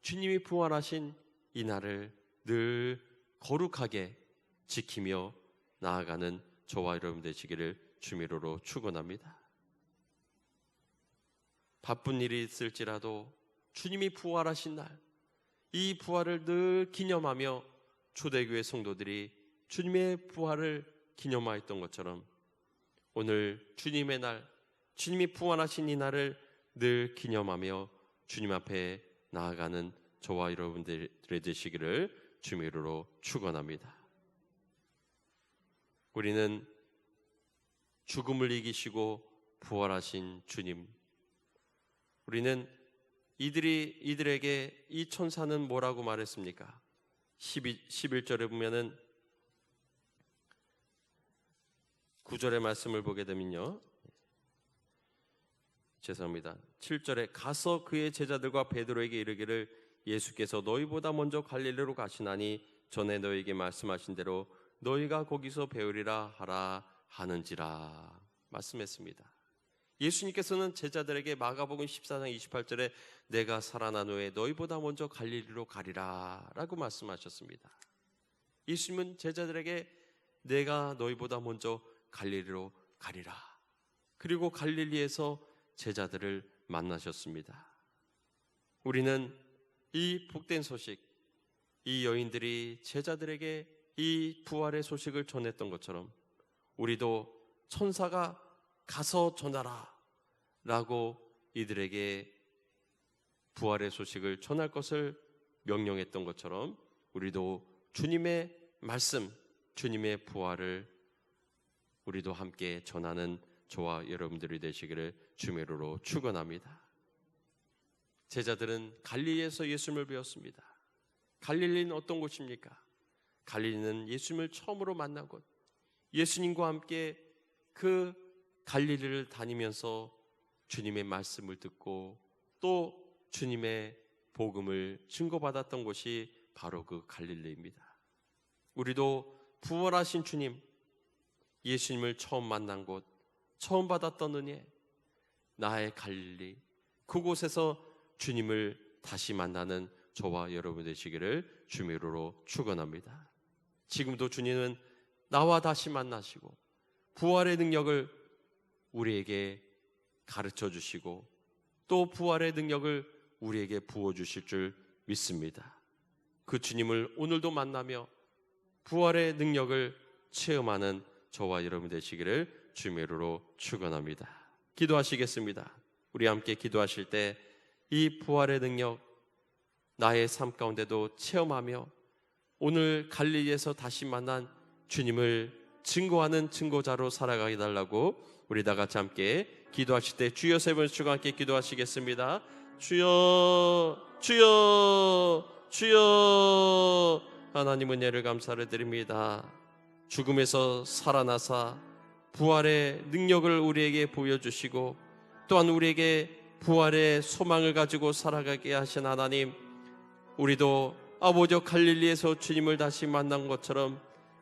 주님이 부활하신 이 날을 늘 거룩하게 지키며 나아가는 저와 여러분 되시기를 주미로로 축원합니다. 바쁜 일이 있을지라도 주님이 부활하신 날, 이 부활을 늘 기념하며 초대교회 성도들이 주님의 부활을 기념하였던 것처럼 오늘 주님의 날, 주님이 부활하신 이 날을 늘 기념하며 주님 앞에 나아가는 저와 여러분들이 되시기를 주미로로 축원합니다. 우리는 죽음을 이기시고 부활하신 주님, 우리는 이들에게 이 천사는 뭐라고 말했습니까? 11절에 보면은 9절의 말씀을 보게 되면요, 죄송합니다. 7절에 가서 그의 제자들과 베드로에게 이르기를 예수께서 너희보다 먼저 갈릴리로 가시나니 전에 너희에게 말씀하신 대로 너희가 거기서 배우리라 하라 하는지라 말씀했습니다. 예수님께서는 제자들에게 마가복음 14장 28절에 내가 살아난 후에 너희보다 먼저 갈릴리로 가리라 라고 말씀하셨습니다. 예수님은 제자들에게 내가 너희보다 먼저 갈릴리로 가리라, 그리고 갈릴리에서 제자들을 만나셨습니다. 우리는 이 복된 소식, 이 여인들이 제자들에게 이 부활의 소식을 전했던 것처럼 우리도 천사가 가서 전하라 라고 이들에게 부활의 소식을 전할 것을 명령했던 것처럼 우리도 주님의 말씀, 주님의 부활을 우리도 함께 전하는 저와 여러분들이 되시기를 주의 이름으로 축원합니다. 제자들은 갈릴리에서 예수님을 배웠습니다. 갈릴리는 어떤 곳입니까? 갈릴리는 예수님을 처음으로 만난 곳. 예수님과 함께 그 갈릴리를 다니면서 주님의 말씀을 듣고 또 주님의 복음을 증거받았던 곳이 바로 그 갈릴리입니다. 우리도 부활하신 주님, 예수님을 처음 만난 곳, 처음 받았던 은혜, 나의 갈릴리, 그곳에서 주님을 다시 만나는 저와 여러분 되시기를 주의 이름으로 축원합니다. 지금도 주님은 나와 다시 만나시고 부활의 능력을 우리에게 가르쳐 주시고 또 부활의 능력을 우리에게 부어주실 줄 믿습니다. 그 주님을 오늘도 만나며 부활의 능력을 체험하는 저와 여러분 되시기를 주의 이름으로 축원합니다. 기도하시겠습니다. 우리 함께 기도하실 때 이 부활의 능력 나의 삶 가운데도 체험하며 오늘 갈릴리에서 다시 만난 주님을 증거하는 증거자로 살아가게 달라고 우리 다 같이 함께 기도하실 때 주여 세 번 주가 함께 기도하시겠습니다. 주여 주여 주여. 하나님 은혜를 감사를 드립니다. 죽음에서 살아나사 부활의 능력을 우리에게 보여주시고 또한 우리에게 부활의 소망을 가지고 살아가게 하신 하나님, 우리도 아버지 갈릴리에서 주님을 다시 만난 것처럼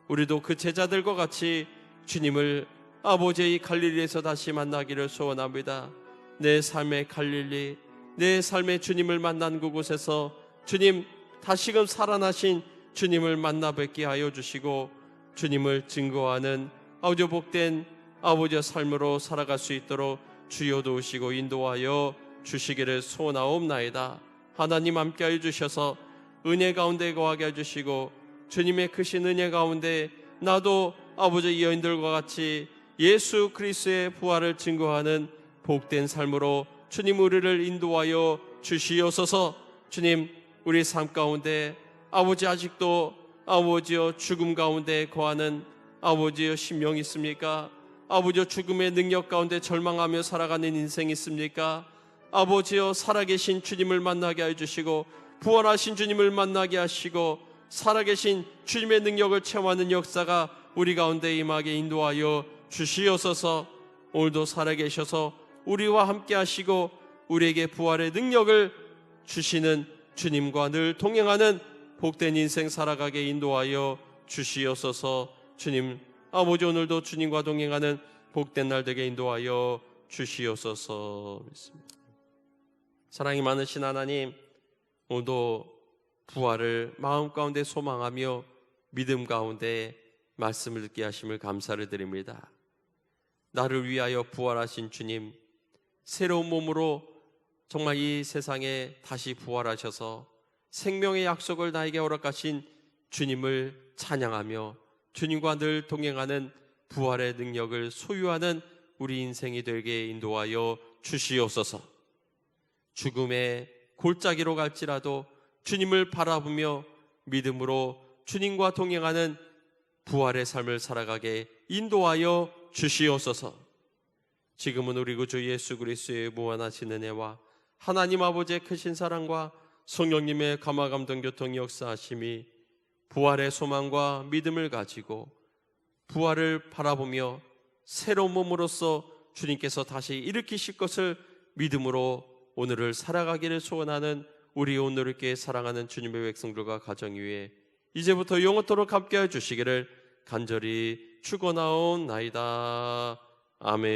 우리도 그 제자들과 같이 주님을 아버지의 갈릴리에서 다시 만나기를 소원합니다. 내 삶의 갈릴리, 내 삶의 주님을 만난 그곳에서 주님 다시금 살아나신 주님을 만나 뵙게 하여 주시고 주님을 증거하는 아버지 복된 아버지의 삶으로 살아갈 수 있도록 주여 도우시고 인도하여 주시기를 소원하옵나이다. 하나님 함께하여 주셔서 은혜 가운데 거하게 해주시고 주님의 크신 은혜 가운데 나도 아버지 여인들과 같이 예수 그리스도의 부활을 증거하는 복된 삶으로 주님 우리를 인도하여 주시옵소서. 주님 우리 삶 가운데 아버지 아직도 아버지여 죽음 가운데 거하는 아버지여 심령이 있습니까? 아버지여 죽음의 능력 가운데 절망하며 살아가는 인생이 있습니까? 아버지여 살아계신 주님을 만나게 해주시고 부활하신 주님을 만나게 하시고 살아계신 주님의 능력을 체험하는 역사가 우리 가운데 임하게 인도하여 주시옵소서. 오늘도 살아계셔서 우리와 함께 하시고 우리에게 부활의 능력을 주시는 주님과 늘 동행하는 복된 인생 살아가게 인도하여 주시옵소서. 주님 아버지 오늘도 주님과 동행하는 복된 날 되게 인도하여 주시옵소서. 믿습니다. 사랑이 많으신 하나님, 오늘도 부활을 마음 가운데 소망하며 믿음 가운데 말씀을 듣게 하심을 감사를 드립니다. 나를 위하여 부활하신 주님, 새로운 몸으로 정말 이 세상에 다시 부활하셔서 생명의 약속을 나에게 허락하신 주님을 찬양하며 주님과 늘 동행하는 부활의 능력을 소유하는 우리 인생이 되게 인도하여 주시옵소서. 죽음의 골짜기로 갈지라도 주님을 바라보며 믿음으로 주님과 동행하는 부활의 삶을 살아가게 인도하여 주시옵소서. 지금은 우리 구주 예수 그리스도의 무한하신 은혜와 하나님 아버지의 크신 사랑과 성령님의 감화감동 교통 역사하심이 부활의 소망과 믿음을 가지고 부활을 바라보며 새로운 몸으로서 주님께서 다시 일으키실 것을 믿음으로 오늘을 살아가기를 소원하는 우리 오늘을 께 사랑하는 주님의 백성들과 가정 위에 이제부터 영원토록 함께해 주시기를 간절히 축원하옵나이다. 아멘.